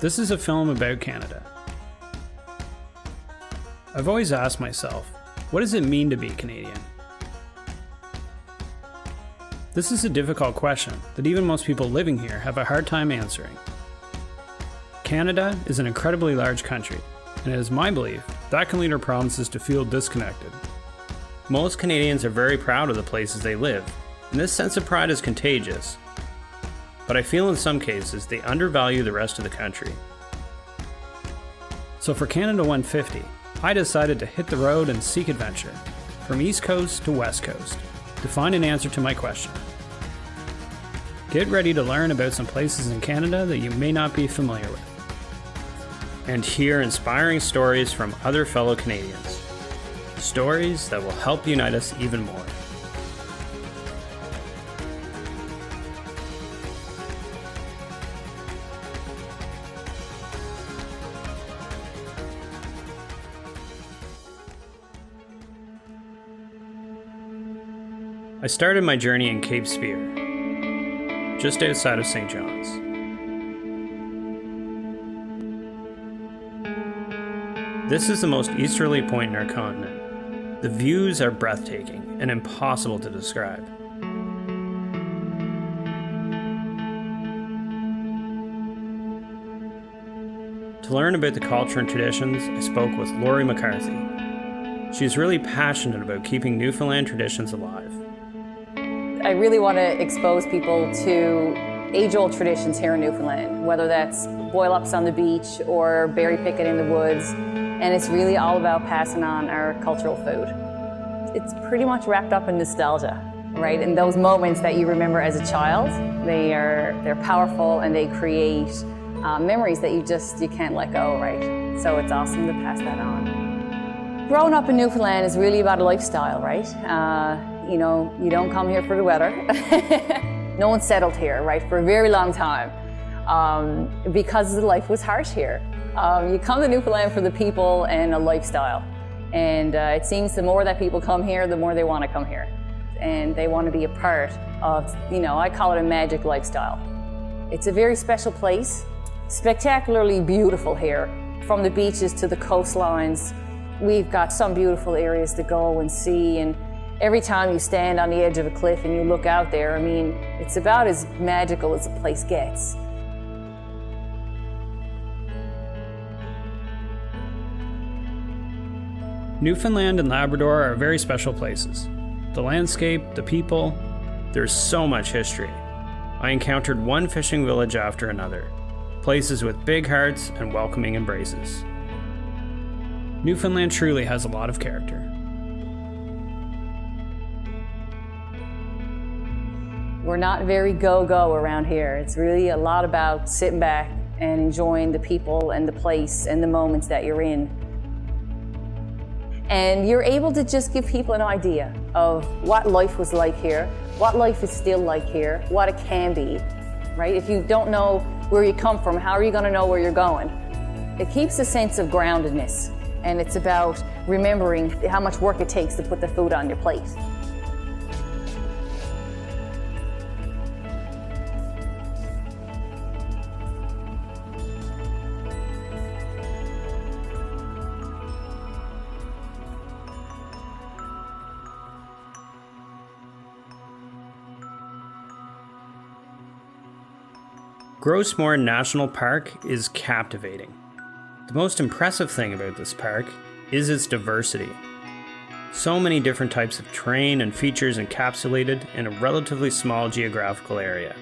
This is a film about Canada. I've always asked myself, what does it mean to be Canadian? This is a difficult question that even most people living here have a hard time answering. Canada is an incredibly large country, and it is my belief that can lead our provinces to feel disconnected. Most Canadians are very proud of the places they live, and this sense of pride is contagious. But I feel in some cases they undervalue the rest of the country. So for Canada 150, I decided to hit the road and seek adventure, from East Coast to West Coast, to find an answer to my question. Get ready to learn about some places in Canada that you may not be familiar with, and hear inspiring stories from other fellow Canadians. Stories that will help unite us even more. I started my journey in Cape Spear, just outside of St. John's. This is the most easterly point in our continent. The views are breathtaking and impossible to describe. To learn about the culture and traditions, I spoke with Laurie McCarthy. She's really passionate about keeping Newfoundland traditions alive. I really want to expose people to age-old traditions here in Newfoundland, whether that's boil-ups on the beach or berry picking in the woods, and it's really all about passing on our cultural food. It's pretty much wrapped up in nostalgia, right? And those moments that you remember as a child, they're powerful and they create memories that you can't let go, right? So it's awesome to pass that on. Growing up in Newfoundland is really about a lifestyle, right? You know, you don't come here for the weather. No one settled here, right, for a very long time because the life was harsh here. You come to Newfoundland for the people and a lifestyle. And it seems the more that people come here, the more they want to come here. And they want to be a part of, you know, I call it a magic lifestyle. It's a very special place, spectacularly beautiful here. From the beaches to the coastlines, we've got some beautiful areas to go and see. And every time you stand on the edge of a cliff and you look out there, I mean, it's about as magical as a place gets. Newfoundland and Labrador are very special places. The landscape, the people, there's so much history. I encountered one fishing village after another, places with big hearts and welcoming embraces. Newfoundland truly has a lot of character. We're not very go-go around here. It's really a lot about sitting back and enjoying the people and the place and the moments that you're in. And you're able to just give people an idea of what life was like here, what life is still like here, what it can be, right? If you don't know where you come from, how are you going to know where you're going? It keeps a sense of groundedness, and it's about remembering how much work it takes to put the food on your plate. Grossmoor National Park is captivating. The most impressive thing about this park is its diversity. So many different types of terrain and features encapsulated in a relatively small geographical area.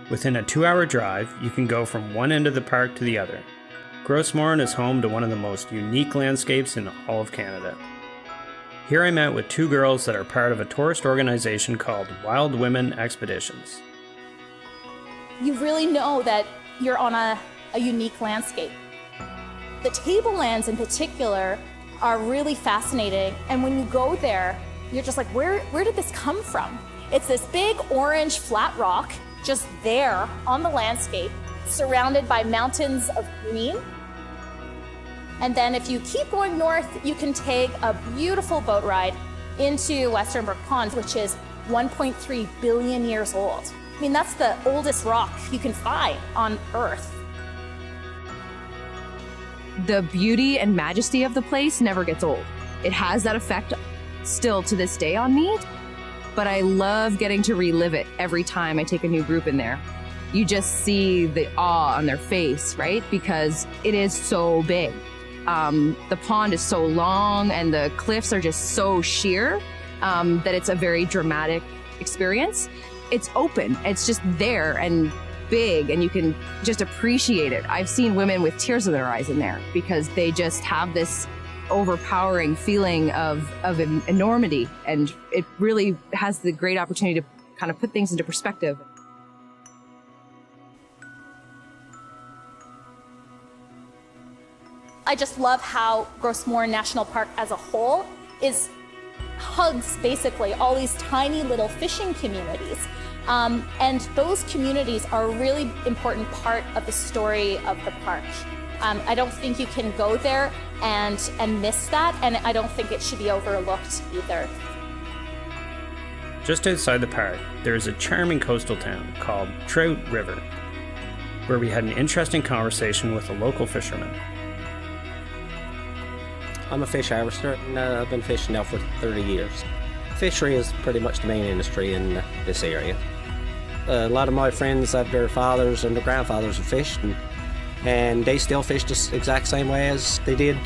Within a 2-hour drive, you can go from one end of the park to the other. Grossmoor is home to one of the most unique landscapes in all of Canada. Here I met with 2 girls that are part of a tourist organization called Wild Women Expeditions. You really know that you're on a unique landscape. The tablelands in particular are really fascinating, and when you go there, you're just like, where did this come from? It's this big orange flat rock just there on the landscape, surrounded by mountains of green. And then if you keep going north, you can take a beautiful boat ride into Western Brook Pond, which is 1.3 billion years old. I mean, that's the oldest rock you can find on Earth. the beauty and majesty of the place never gets old. It has that effect still to this day on me, but I love getting to relive it every time I take a new group in there. You just see the awe on their face, right? Because it is so big. The pond is so long and the cliffs are just so sheer that it's a very dramatic experience. It's open, it's just there and big, and you can just appreciate it. I've seen women with tears in their eyes in there because they just have this overpowering feeling of enormity, and it really has the great opportunity to kind of put things into perspective. I just love how Gros Morne National Park as a whole hugs basically all these tiny little fishing communities. And those communities are a really important part of the story of the park. I don't think you can go there and miss that, and I don't think it should be overlooked either. Just outside the park, there is a charming coastal town called Trout River, where we had an interesting conversation with a local fisherman. I'm a fish harvester, and I've been fishing now for 30 years. Fishery is pretty much the main industry in this area. A lot of my friends have their fathers and their grandfathers have fished, and they still fish the exact same way as they did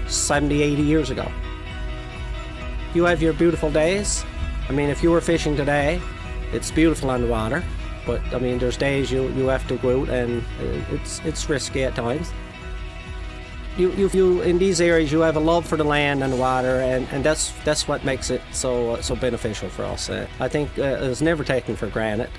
70, 80 years ago. You have your beautiful days. I mean, if you were fishing today, it's beautiful on the water, but I mean, there's days you have to go out, and it's risky at times. You in these areas, you have a love for the land and the water, and that's what makes it so beneficial for us. I think it's never taken for granted.